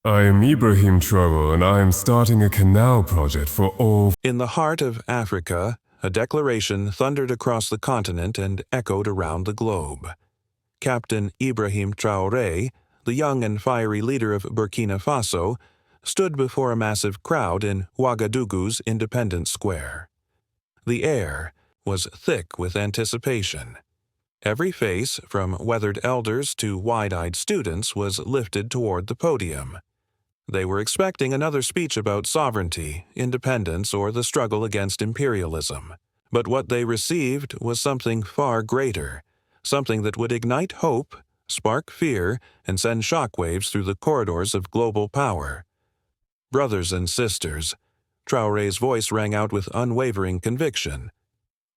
I am Ibrahim Traoré, and I am starting a canal project for all. In the heart of Africa, a declaration thundered across the continent and echoed around the globe. Captain Ibrahim Traoré, the young and fiery leader of Burkina Faso, stood before a massive crowd in Ouagadougou's Independence Square. The air was thick with anticipation. Every face, from weathered elders to wide-eyed students, was lifted toward the podium. They were expecting another speech about sovereignty, independence, or the struggle against imperialism. But what they received was something far greater, something that would ignite hope, spark fear, and send shockwaves through the corridors of global power. Brothers and sisters, Traoré's voice rang out with unwavering conviction.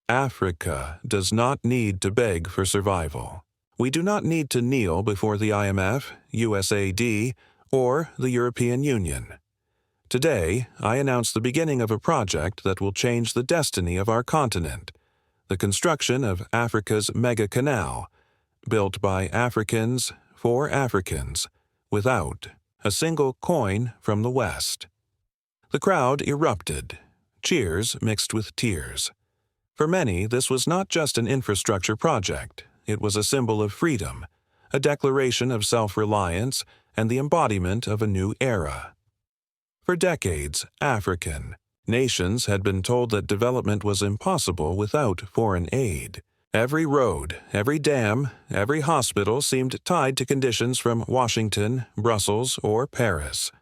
Africa does not need to beg for survival. We do not need to kneel before the IMF, USAID, or the European Union. Today, I announce the beginning of a project that will change the destiny of our continent, the construction of Africa's mega canal, built by Africans for Africans, without a single coin from the West. The crowd erupted, cheers mixed with tears. For many, this was not just an infrastructure project, it was a symbol of freedom, a declaration of self-reliance, and the embodiment of a new era. For decades, African nations had been told that development was impossible without foreign aid. Every road, every dam, every hospital seemed tied to conditions from Washington, Brussels, or Paris.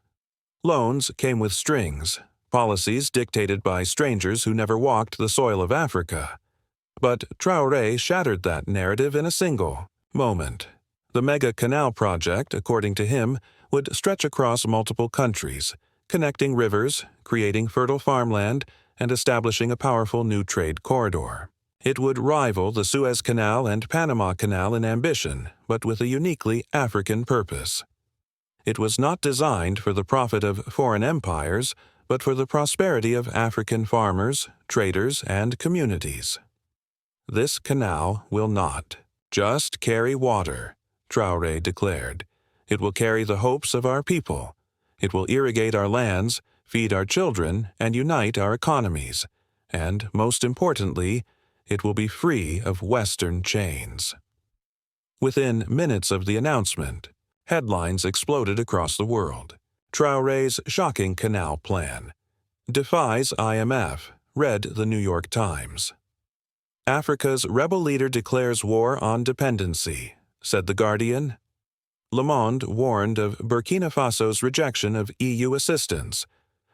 Loans came with strings, policies dictated by strangers who never walked the soil of Africa. But Traoré shattered that narrative in a single moment. The mega canal project, according to him, would stretch across multiple countries, connecting rivers, creating fertile farmland, and establishing a powerful new trade corridor. It would rival the Suez Canal and Panama Canal in ambition, but with a uniquely African purpose. It was not designed for the profit of foreign empires, but for the prosperity of African farmers, traders, and communities. This canal will not just carry water, Traoré declared. It will carry the hopes of our people. It will irrigate our lands, feed our children, and unite our economies. And, most importantly, it will be free of Western chains. Within minutes of the announcement, headlines exploded across the world. Traoré's shocking canal plan defies IMF, read the New York Times. Africa's rebel leader declares war on dependency, said The Guardian. Le Monde warned of Burkina Faso's rejection of EU assistance,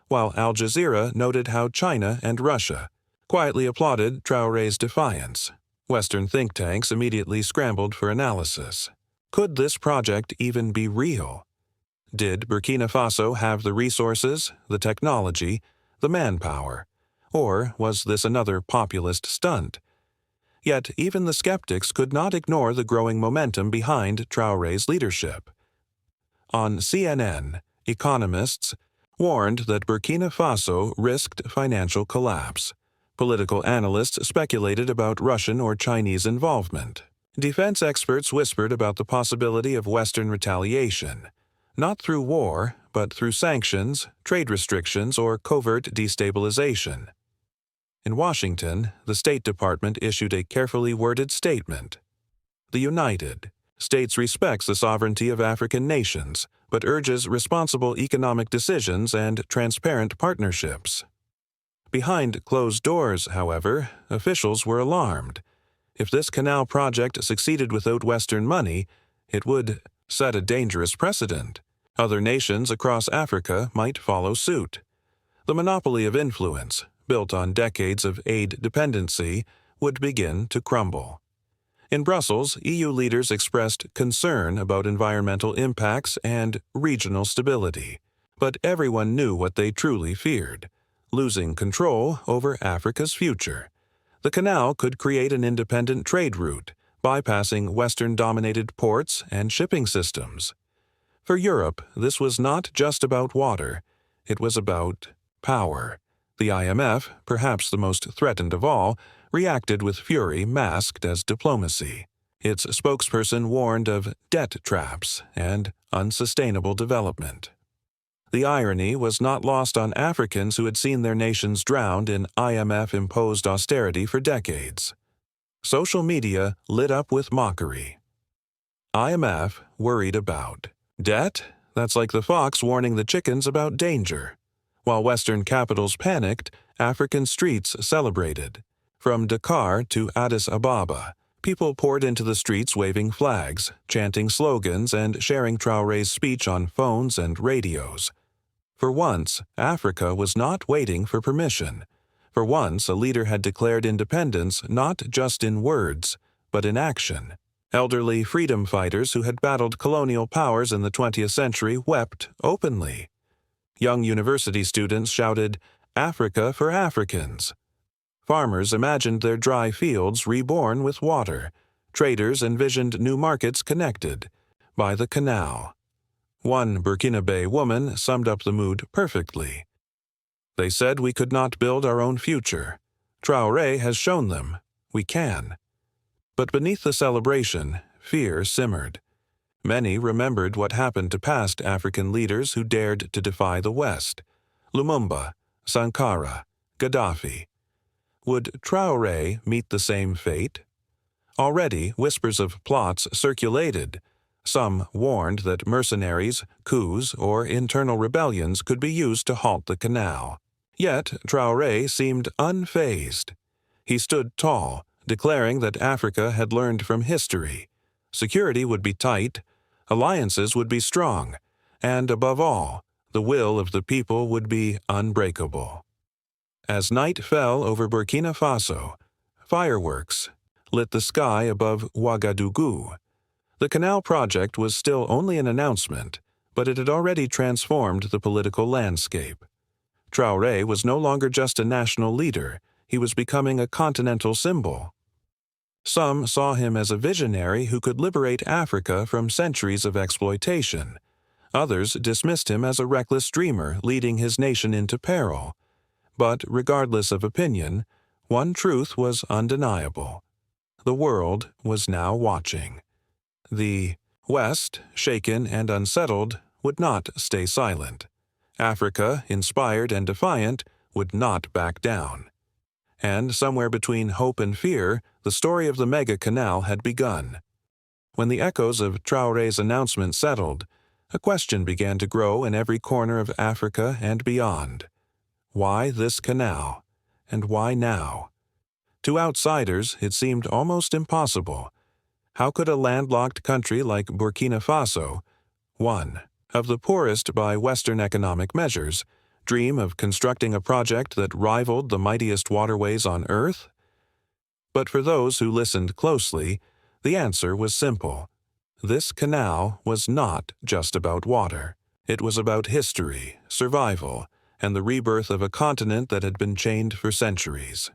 while Al Jazeera noted how China and Russia quietly applauded Traoré's defiance. Western think tanks immediately scrambled for analysis. Could this project even be real? Did Burkina Faso have the resources, the technology, the manpower, or was this another populist stunt? Yet even the skeptics could not ignore the growing momentum behind Traoré's leadership. On CNN, economists warned that Burkina Faso risked financial collapse. Political analysts speculated about Russian or Chinese involvement. Defense experts whispered about the possibility of Western retaliation, not through war, but through sanctions, trade restrictions, or covert destabilization. In Washington, the State Department issued a carefully worded statement. The United States respects the sovereignty of African nations, but urges responsible economic decisions and transparent partnerships. Behind closed doors, however, officials were alarmed. If this canal project succeeded without Western money, it would set a dangerous precedent. Other nations across Africa might follow suit. The monopoly of influence, built on decades of aid dependency, would begin to crumble. In Brussels, EU leaders expressed concern about environmental impacts and regional stability. But everyone knew what they truly feared: losing control over Africa's future. The canal could create an independent trade route, bypassing Western-dominated ports and shipping systems. For Europe, this was not just about water. It was about power. The IMF, perhaps the most threatened of all, reacted with fury masked as diplomacy. Its spokesperson warned of debt traps and unsustainable development. The irony was not lost on Africans who had seen their nations drowned in IMF-imposed austerity for decades. Social media lit up with mockery. IMF worried about debt? That's like the fox warning the chickens about danger. While Western capitals panicked, African streets celebrated. From Dakar to Addis Ababa, people poured into the streets waving flags, chanting slogans, and sharing Traoré's speech on phones and radios. For once, Africa was not waiting for permission. For once, a leader had declared independence not just in words, but in action. Elderly freedom fighters who had battled colonial powers in the 20th century wept openly. Young university students shouted, "Africa for Africans." Farmers imagined their dry fields reborn with water. Traders envisioned new markets connected by the Canal. One Burkinabe woman summed up the mood perfectly. "They said we could not build our own future. Traoré has shown them we can." But beneath the celebration, fear simmered. Many remembered what happened to past African leaders who dared to defy the West: Lumumba, Sankara, Gaddafi. Would Traoré meet the same fate? Already, whispers of plots circulated. Some warned that mercenaries, coups, or internal rebellions could be used to halt the Canal. Yet Traoré seemed unfazed. He stood tall, declaring that Africa had learned from history. Security would be tight, alliances would be strong, and above all, the will of the people would be unbreakable. As night fell over Burkina Faso, fireworks lit the sky above Ouagadougou. The Canal project was still only an announcement, but it had already transformed the political landscape. Traoré was no longer just a national leader, he was becoming a continental symbol. Some saw him as a visionary who could liberate Africa from centuries of exploitation. Others dismissed him as a reckless dreamer leading his nation into peril. But regardless of opinion, one truth was undeniable. The world was now watching. The West, shaken and unsettled, would not stay silent. Africa, inspired and defiant, would not back down. And somewhere between hope and fear, the story of the mega canal had begun. When the echoes of Traoré's announcement settled, a question began to grow in every corner of Africa and beyond. Why this canal? And why now? To outsiders, it seemed almost impossible. How could a landlocked country like Burkina Faso, one of the poorest by Western economic measures, dream of constructing a project that rivaled the mightiest waterways on Earth? But for those who listened closely, the answer was simple. This canal was not just about water. It was about history, survival, and the rebirth of a continent that had been chained for centuries.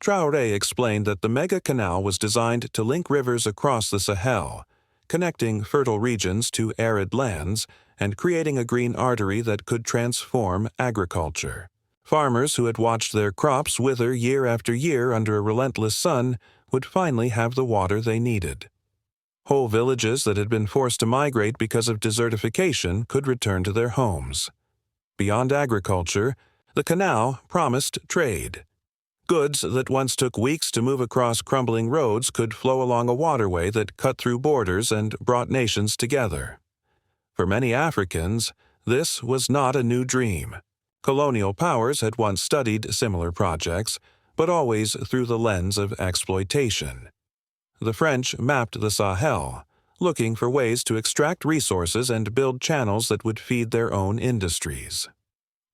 Traoré explained that the mega canal was designed to link rivers across the Sahel, connecting fertile regions to arid lands and creating a green artery that could transform agriculture. Farmers who had watched their crops wither year after year under a relentless sun would finally have the water they needed. Whole villages that had been forced to migrate because of desertification could return to their homes. Beyond agriculture, the canal promised trade. Goods that once took weeks to move across crumbling roads could flow along a waterway that cut through borders and brought nations together. For many Africans, this was not a new dream. Colonial powers had once studied similar projects, but always through the lens of exploitation. The French mapped the Sahel, looking for ways to extract resources and build channels that would feed their own industries.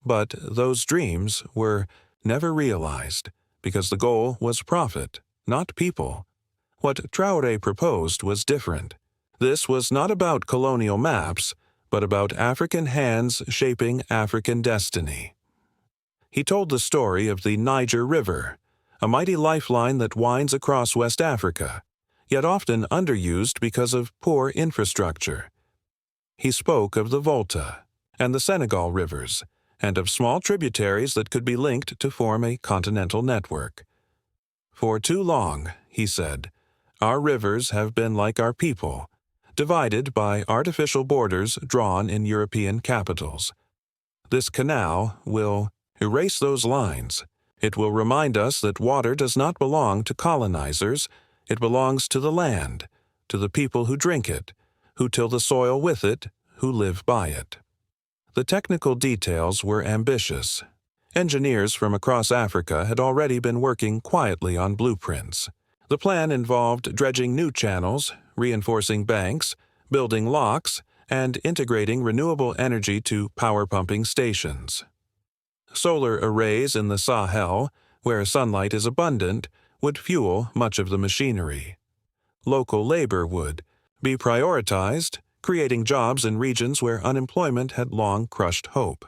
But those dreams were never realized, because the goal was profit, not people. What Traoré proposed was different. This was not about colonial maps, but about African hands shaping African destiny. He told the story of the Niger River, a mighty lifeline that winds across West Africa, yet often underused because of poor infrastructure. He spoke of the Volta and the Senegal rivers, and of small tributaries that could be linked to form a continental network. For too long, he said, our rivers have been like our people, divided by artificial borders drawn in European capitals. This canal will erase those lines. It will remind us that water does not belong to colonizers. It belongs to the land, to the people who drink it, who till the soil with it, who live by it. The technical details were ambitious. Engineers from across Africa had already been working quietly on blueprints. The plan involved dredging new channels, reinforcing banks, building locks, and integrating renewable energy to power pumping stations. Solar arrays in the Sahel, where sunlight is abundant, would fuel much of the machinery. Local labor would be prioritized, creating jobs in regions where unemployment had long crushed hope.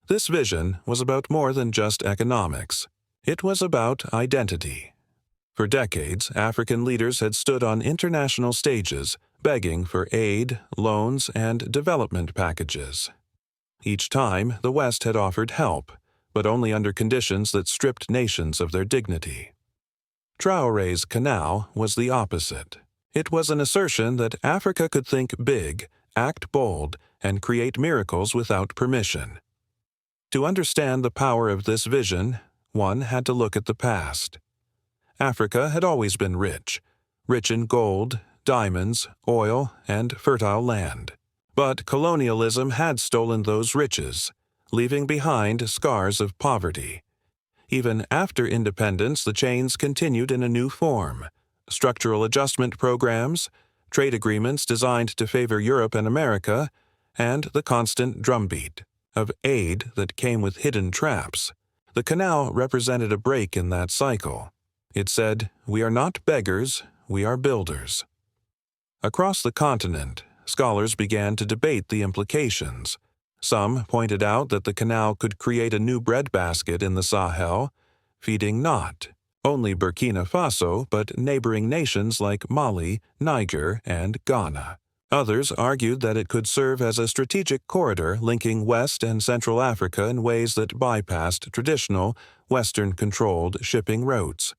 This vision was about more than just economics. It was about identity. For decades, African leaders had stood on international stages, begging for aid, loans, and development packages. Each time, the West had offered help, but only under conditions that stripped nations of their dignity. Traoré's Canal was the opposite. It was an assertion that Africa could think big, act bold, and create miracles without permission. To understand the power of this vision, one had to look at the past. Africa had always been rich in gold, diamonds, oil, and fertile land. But colonialism had stolen those riches, leaving behind scars of poverty. Even after independence, the chains continued in a new form. Structural adjustment programs, trade agreements designed to favor Europe and America, and the constant drumbeat of aid that came with hidden traps. The canal represented a break in that cycle. It said, "We are not beggars, we are builders." Across the continent, scholars began to debate the implications. Some pointed out that the canal could create a new breadbasket in the Sahel, feeding not only Burkina Faso, but neighboring nations like Mali, Niger, and Ghana. Others argued that it could serve as a strategic corridor linking West and Central Africa in ways that bypassed traditional, Western-controlled shipping routes.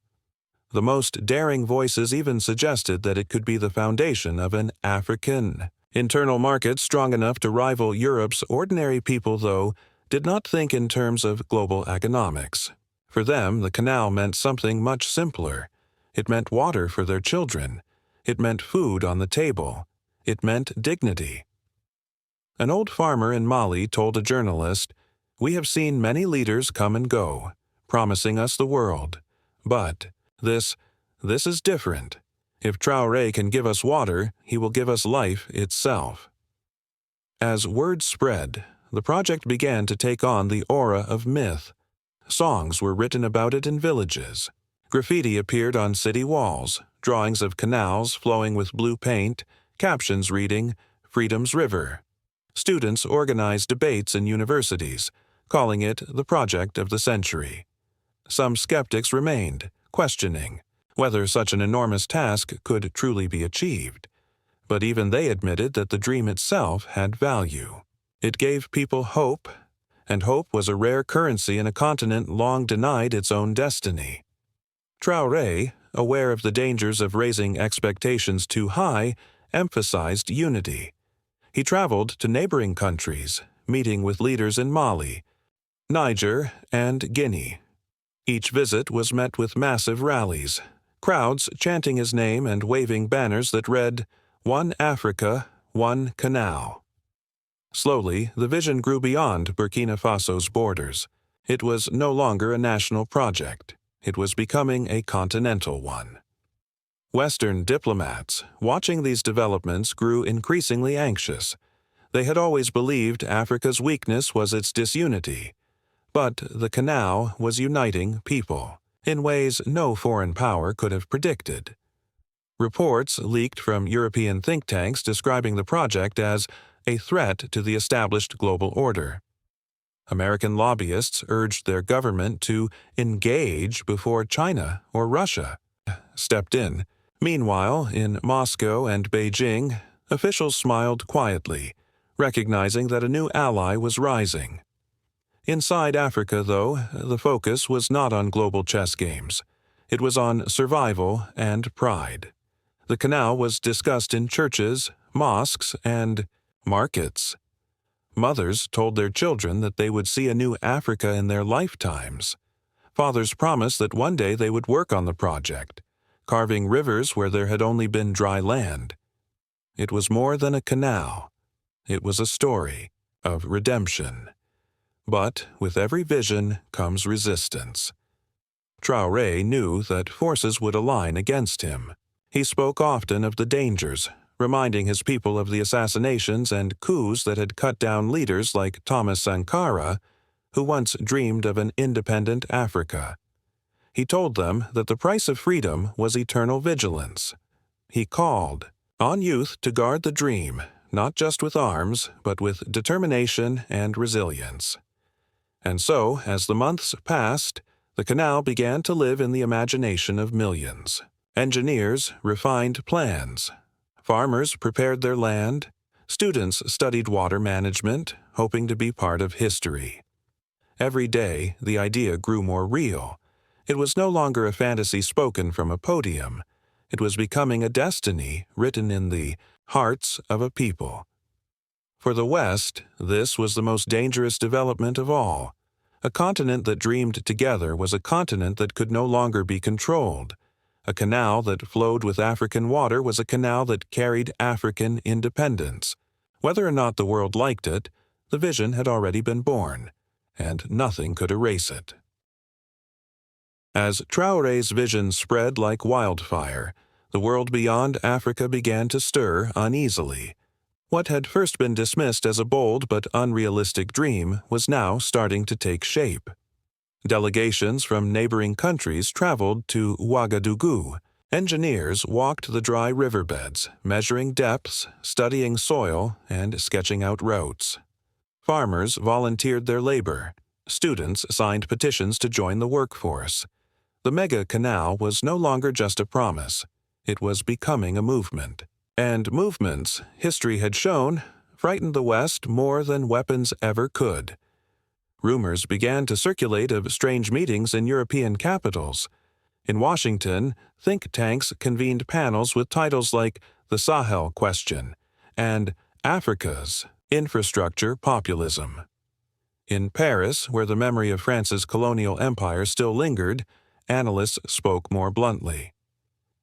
The most daring voices even suggested that it could be the foundation of an African internal market strong enough to rival Europe's. Ordinary people, though, did not think in terms of global economics. For them, the canal meant something much simpler. It meant water for their children. It meant food on the table. It meant dignity. An old farmer in Mali told a journalist, "We have seen many leaders come and go, promising us the world. But this is different. If Traoré can give us water, he will give us life itself." As word spread, the project began to take on the aura of myth. Songs were written about it in villages. Graffiti appeared on city walls, drawings of canals flowing with blue paint, captions reading, "Freedom's River." Students organized debates in universities, calling it the project of the century. Some skeptics remained, questioning whether such an enormous task could truly be achieved. But even they admitted that the dream itself had value. It gave people hope, and hope was a rare currency in a continent long denied its own destiny. Traoré, aware of the dangers of raising expectations too high, emphasized unity. He traveled to neighboring countries, meeting with leaders in Mali, Niger, and Guinea. Each visit was met with massive rallies, crowds chanting his name and waving banners that read, "One Africa, one canal." Slowly, the vision grew beyond Burkina Faso's borders. It was no longer a national project. It was becoming a continental one. Western diplomats, watching these developments, grew increasingly anxious. They had always believed Africa's weakness was its disunity. But the canal was uniting people in ways no foreign power could have predicted. Reports leaked from European think tanks describing the project as a threat to the established global order. American lobbyists urged their government to engage before China or Russia stepped in. Meanwhile, in Moscow and Beijing, officials smiled quietly, recognizing that a new ally was rising. Inside Africa, though, the focus was not on global chess games. It was on survival and pride. The canal was discussed in churches, mosques, and markets. Mothers told their children that they would see a new Africa in their lifetimes. Fathers promised that one day they would work on the project, carving rivers where there had only been dry land. It was more than a canal. It was a story of redemption. But with every vision comes resistance. Traoré knew that forces would align against him. He spoke often of the dangers, reminding his people of the assassinations and coups that had cut down leaders like Thomas Sankara, who once dreamed of an independent Africa. He told them that the price of freedom was eternal vigilance. He called on youth to guard the dream, not just with arms, but with determination and resilience. And so, as the months passed, the canal began to live in the imagination of millions. Engineers refined plans. Farmers prepared their land. Students studied water management, hoping to be part of history. Every day, the idea grew more real. It was no longer a fantasy spoken from a podium. It was becoming a destiny written in the hearts of a people. For the West, this was the most dangerous development of all. A continent that dreamed together was a continent that could no longer be controlled. A canal that flowed with African water was a canal that carried African independence. Whether or not the world liked it, the vision had already been born, and nothing could erase it. As Traoré's vision spread like wildfire, the world beyond Africa began to stir uneasily. What had first been dismissed as a bold but unrealistic dream was now starting to take shape. Delegations from neighboring countries traveled to Ouagadougou. Engineers walked the dry riverbeds, measuring depths, studying soil, and sketching out routes. Farmers volunteered their labor. Students signed petitions to join the workforce. The mega canal was no longer just a promise. It was becoming a movement. And movements, history had shown, frightened the West more than weapons ever could. Rumors began to circulate of strange meetings in European capitals. In Washington, think tanks convened panels with titles like The Sahel Question and Africa's Infrastructure Populism. In Paris, where the memory of France's colonial empire still lingered, analysts spoke more bluntly.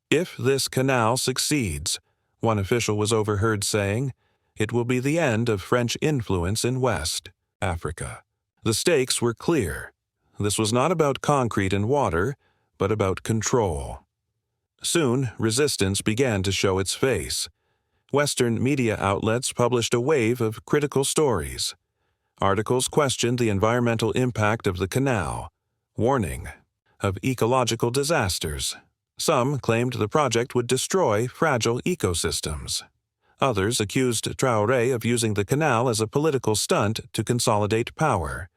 If this canal succeeds, one official was overheard saying, it will be the end of French influence in West Africa. The stakes were clear. This was not about concrete and water, but about control. Soon, resistance began to show its face. Western media outlets published a wave of critical stories. Articles questioned the environmental impact of the canal, warning of ecological disasters. Some claimed the project would destroy fragile ecosystems. Others accused Traoré of using the canal as a political stunt to consolidate power.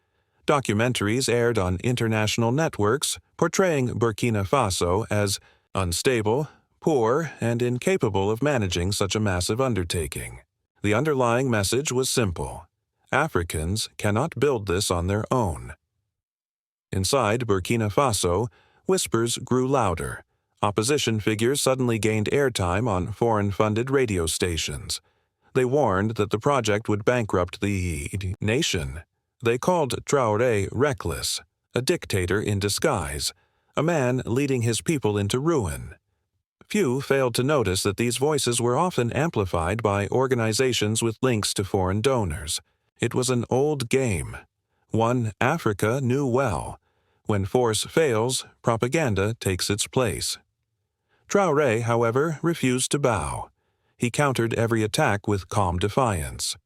Documentaries aired on international networks portraying Burkina Faso as unstable, poor, and incapable of managing such a massive undertaking. The underlying message was simple. Africans cannot build this on their own. Inside Burkina Faso, whispers grew louder. Opposition figures suddenly gained airtime on foreign-funded radio stations. They warned that the project would bankrupt the nation. They called Traoré reckless, a dictator in disguise, a man leading his people into ruin. Few failed to notice that these voices were often amplified by organizations with links to foreign donors. It was an old game, one Africa knew well. When force fails, propaganda takes its place. Traoré, however, refused to bow. He countered every attack with calm defiance.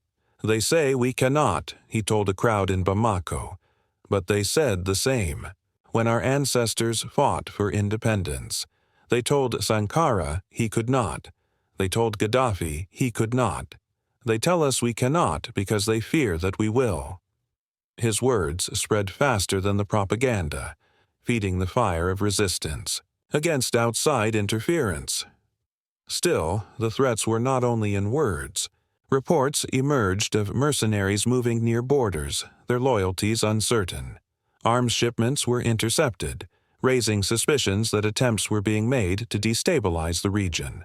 They say we cannot, he told a crowd in Bamako. But they said the same. When our ancestors fought for independence, they told Sankara he could not. They told Gaddafi he could not. They tell us we cannot because they fear that we will. His words spread faster than the propaganda, feeding the fire of resistance against outside interference. Still, the threats were not only in words. Reports emerged of mercenaries moving near borders, their loyalties uncertain. Arms shipments were intercepted, raising suspicions that attempts were being made to destabilize the region.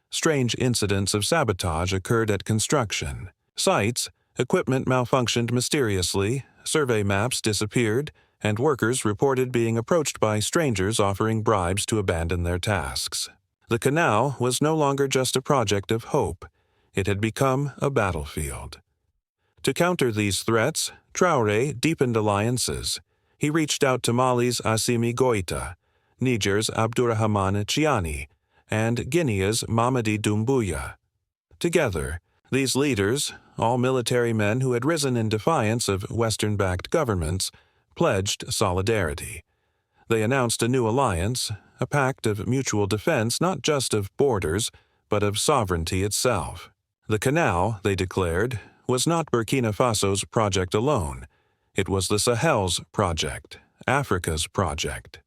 Strange incidents of sabotage occurred at construction sites Equipment malfunctioned mysteriously, survey maps disappeared, and workers reported being approached by strangers offering bribes to abandon their tasks. The canal was no longer just a project of hope. It had become a battlefield. To counter these threats, Traoré deepened alliances. He reached out to Mali's Assimi Goïta, Niger's Abdurrahman Chiani, and Guinea's Mamadi Doumbouya. Together, these leaders, all military men who had risen in defiance of Western-backed governments, pledged solidarity. They announced a new alliance, a pact of mutual defense not just of borders, but of sovereignty itself. The Canal, they declared, was not Burkina Faso's project alone. It was the Sahel's project, Africa's project.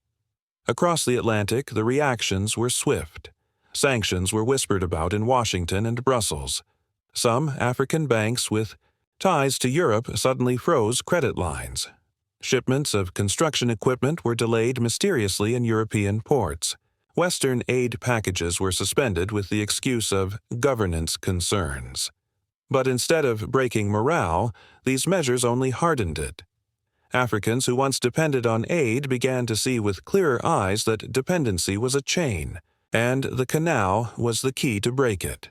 Across the Atlantic, the reactions were swift. Sanctions were whispered about in Washington and Brussels. Some African banks with ties to Europe suddenly froze credit lines. Shipments of construction equipment were delayed mysteriously in European ports. Western aid packages were suspended with the excuse of governance concerns. But instead of breaking morale, these measures only hardened it. Africans who once depended on aid began to see with clearer eyes that dependency was a chain, and the canal was the key to break it.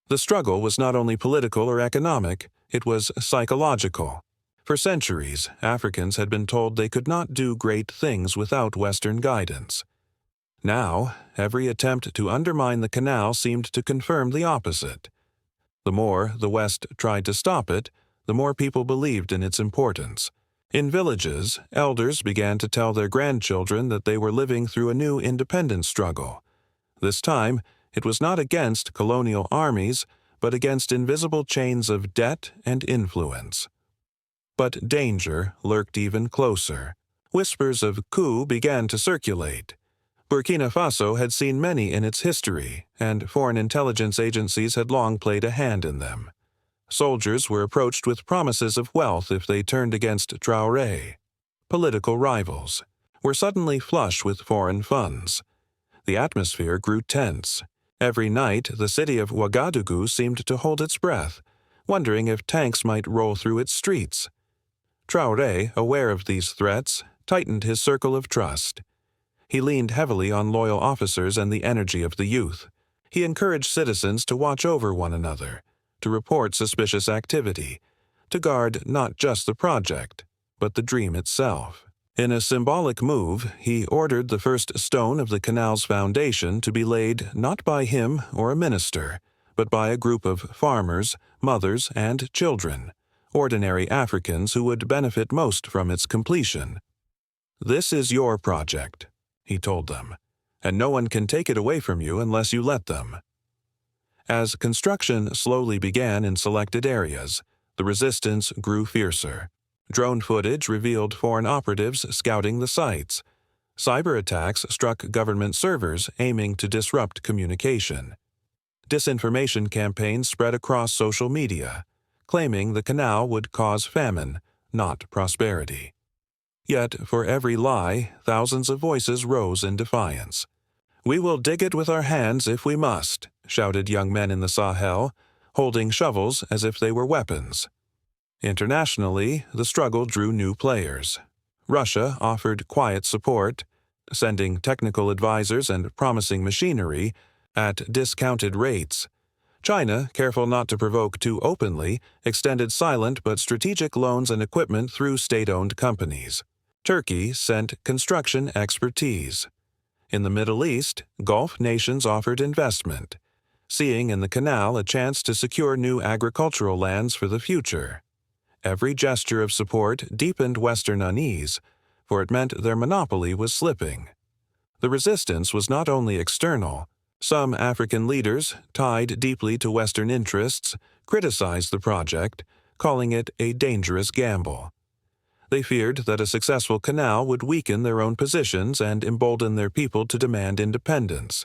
The struggle was not only political or economic, it was psychological. For centuries, Africans had been told they could not do great things without Western guidance. Now, every attempt to undermine the canal seemed to confirm the opposite. The more the West tried to stop it, the more people believed in its importance. In villages, elders began to tell their grandchildren that they were living through a new independence struggle. This time, it was not against colonial armies, but against invisible chains of debt and influence. But danger lurked even closer. Whispers of coup began to circulate. Burkina Faso had seen many in its history, and foreign intelligence agencies had long played a hand in them. Soldiers were approached with promises of wealth if they turned against Traoré. Political rivals were suddenly flush with foreign funds. The atmosphere grew tense. Every night, the city of Ouagadougou seemed to hold its breath, wondering if tanks might roll through its streets. Traoré, aware of these threats, tightened his circle of trust. He leaned heavily on loyal officers and the energy of the youth. He encouraged citizens to watch over one another, to report suspicious activity, to guard not just the project, but the dream itself. In a symbolic move, he ordered the first stone of the canal's foundation to be laid not by him or a minister, but by a group of farmers, mothers, and children, ordinary Africans who would benefit most from its completion. "This is your project," he told them, "and no one can take it away from you unless you let them." As construction slowly began in selected areas, the resistance grew fiercer. Drone footage revealed foreign operatives scouting the sites. Cyber attacks struck government servers aiming to disrupt communication. Disinformation campaigns spread across social media, claiming the canal would cause famine, not prosperity. Yet, for every lie, thousands of voices rose in defiance. "We will dig it with our hands if we must," shouted young men in the Sahel, holding shovels as if they were weapons. Internationally, the struggle drew new players. Russia offered quiet support, sending technical advisors and promising machinery at discounted rates. China, careful not to provoke too openly, extended silent but strategic loans and equipment through state-owned companies. Turkey sent construction expertise. In the Middle East, Gulf nations offered investment, seeing in the canal a chance to secure new agricultural lands for the future. Every gesture of support deepened Western unease, for it meant their monopoly was slipping. The resistance was not only external. Some African leaders, tied deeply to Western interests, criticized the project, calling it a dangerous gamble. They feared that a successful canal would weaken their own positions and embolden their people to demand independence.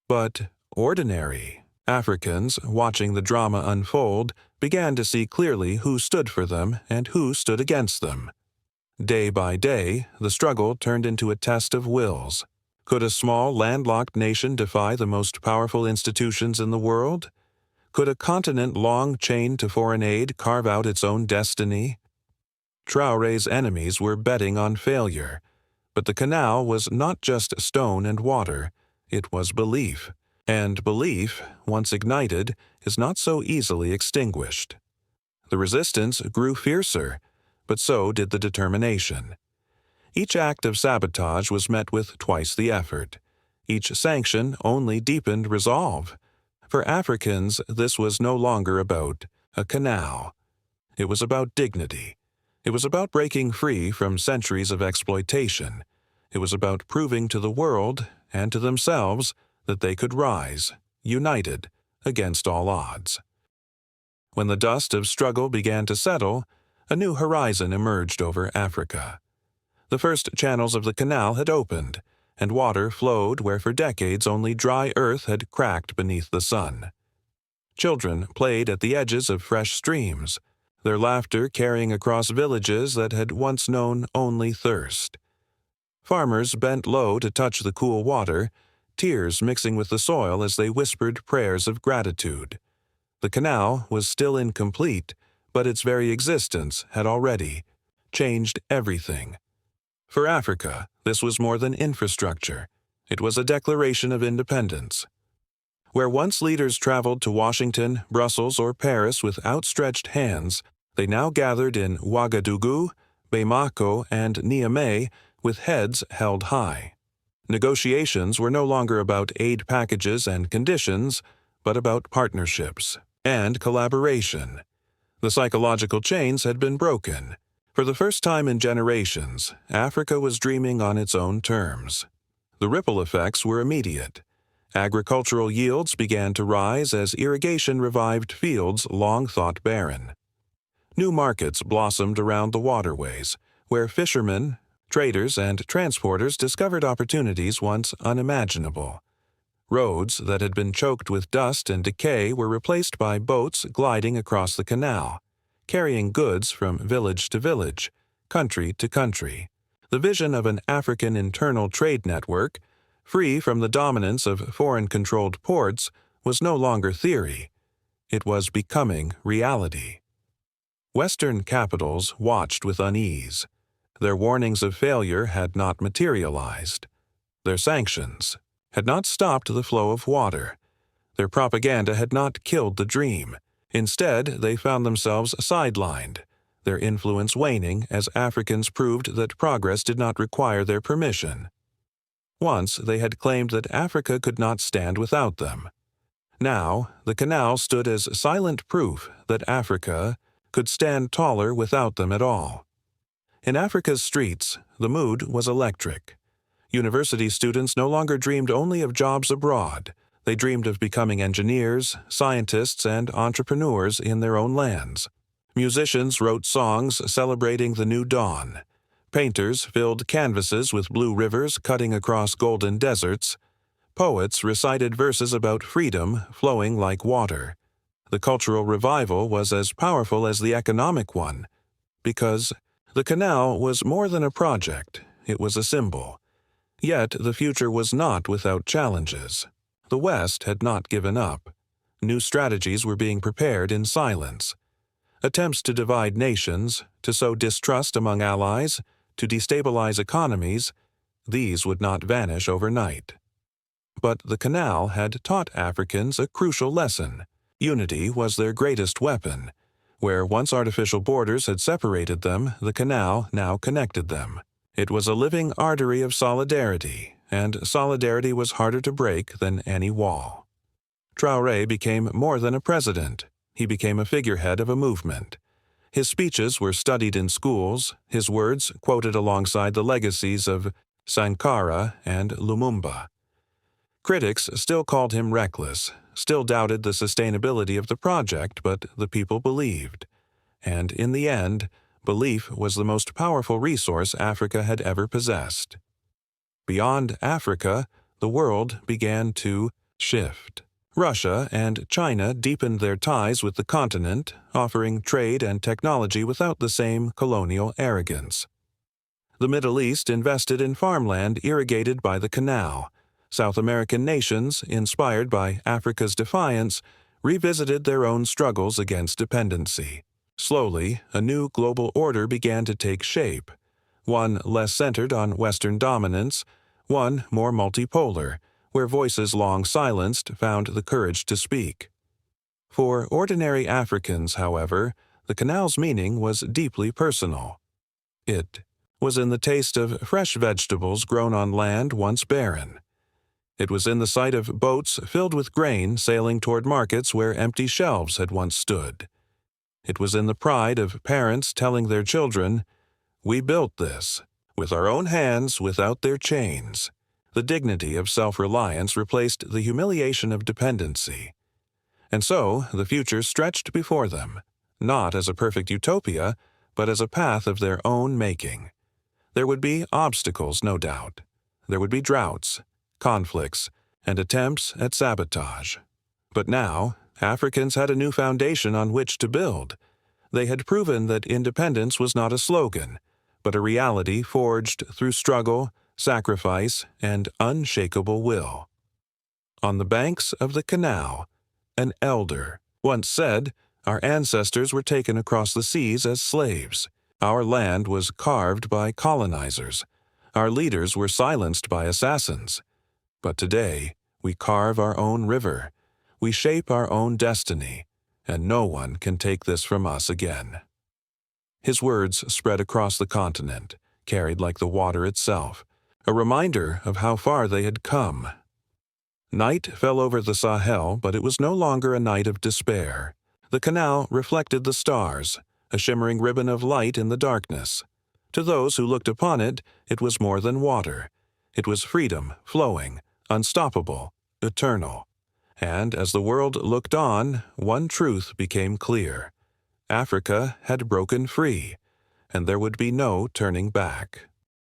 But ordinary Africans, watching the drama unfold, began to see clearly who stood for them and who stood against them. Day by day, the struggle turned into a test of wills. Could a small, landlocked nation defy the most powerful institutions in the world? Could a continent long chained to foreign aid carve out its own destiny? Traoré's enemies were betting on failure, but the canal was not just stone and water, it was belief, and belief, once ignited, is not so easily extinguished. The resistance grew fiercer, but so did the determination. Each act of sabotage was met with twice the effort. Each sanction only deepened resolve. For Africans, this was no longer about a canal. It was about dignity. It was about breaking free from centuries of exploitation. It was about proving to the world and to themselves that they could rise, united, against all odds. When the dust of struggle began to settle, a new horizon emerged over Africa. The first channels of the canal had opened, and water flowed where for decades only dry earth had cracked beneath the sun. Children played at the edges of fresh streams, their laughter carrying across villages that had once known only thirst. Farmers bent low to touch the cool water, tears mixing with the soil as they whispered prayers of gratitude. The canal was still incomplete, but its very existence had already changed everything. For Africa, this was more than infrastructure. It was a declaration of independence. Where once leaders traveled to Washington, Brussels, or Paris with outstretched hands, they now gathered in Ouagadougou, Bamako, and Niamey with heads held high. Negotiations were no longer about aid packages and conditions, but about partnerships and collaboration. The psychological chains had been broken. For the first time in generations, Africa was dreaming on its own terms. The ripple effects were immediate. Agricultural yields began to rise as irrigation revived fields long thought barren. New markets blossomed around the waterways, where fishermen, traders, and transporters discovered opportunities once unimaginable. Roads that had been choked with dust and decay were replaced by boats gliding across the canal, carrying goods from village to village, country to country. The vision of an African internal trade network, free from the dominance of foreign-controlled ports, was no longer theory. It was becoming reality. Western capitals watched with unease. Their warnings of failure had not materialized. Their sanctions had not stopped the flow of water. Their propaganda had not killed the dream. Instead, they found themselves sidelined, their influence waning as Africans proved that progress did not require their permission. Once they had claimed that Africa could not stand without them. Now, the canal stood as silent proof that Africa could stand taller without them at all. In Africa's streets, the mood was electric. University students no longer dreamed only of jobs abroad. They dreamed of becoming engineers, scientists, and entrepreneurs in their own lands. Musicians wrote songs celebrating the new dawn. Painters filled canvases with blue rivers cutting across golden deserts. Poets recited verses about freedom flowing like water. The cultural revival was as powerful as the economic one, because the canal was more than a project, it was a symbol. Yet the future was not without challenges. The West had not given up. New strategies were being prepared in silence. Attempts to divide nations, to sow distrust among allies, to destabilize economies, these would not vanish overnight. But the canal had taught Africans a crucial lesson. Unity was their greatest weapon. Where once artificial borders had separated them, the canal now connected them. It was a living artery of solidarity, and solidarity was harder to break than any wall. Traoré became more than a president. He became a figurehead of a movement. His speeches were studied in schools, his words quoted alongside the legacies of Sankara and Lumumba. Critics still called him reckless, still doubted the sustainability of the project, but the people believed. And in the end, belief was the most powerful resource Africa had ever possessed. Beyond Africa, the world began to shift. Russia and China deepened their ties with the continent, offering trade and technology without the same colonial arrogance. The Middle East invested in farmland irrigated by the canal. South American nations, inspired by Africa's defiance, revisited their own struggles against dependency. Slowly, a new global order began to take shape, one less centered on Western dominance, one more multipolar, where voices long silenced found the courage to speak. For ordinary Africans, however, the Canal's meaning was deeply personal. It was in the taste of fresh vegetables grown on land once barren. It was in the sight of boats filled with grain sailing toward markets where empty shelves had once stood. It was in the pride of parents telling their children, "We built this, with our own hands without their chains." The dignity of self-reliance replaced the humiliation of dependency. And so the future stretched before them, not as a perfect utopia, but as a path of their own making. There would be obstacles, no doubt. There would be droughts, conflicts, and attempts at sabotage. But now, Africans had a new foundation on which to build. They had proven that independence was not a slogan, but a reality forged through struggle, sacrifice, and unshakable will. On the banks of the Canal, an elder once said, "Our ancestors were taken across the seas as slaves. Our land was carved by colonizers. Our leaders were silenced by assassins. But today, we carve our own river. We shape our own destiny, and no one can take this from us again." His words spread across the continent, carried like the water itself, a reminder of how far they had come. Night fell over the Sahel, but it was no longer a night of despair. The Canal reflected the stars, a shimmering ribbon of light in the darkness. To those who looked upon it, it was more than water. It was freedom, flowing, unstoppable, eternal. And as the world looked on, one truth became clear. Africa had broken free, and there would be no turning back.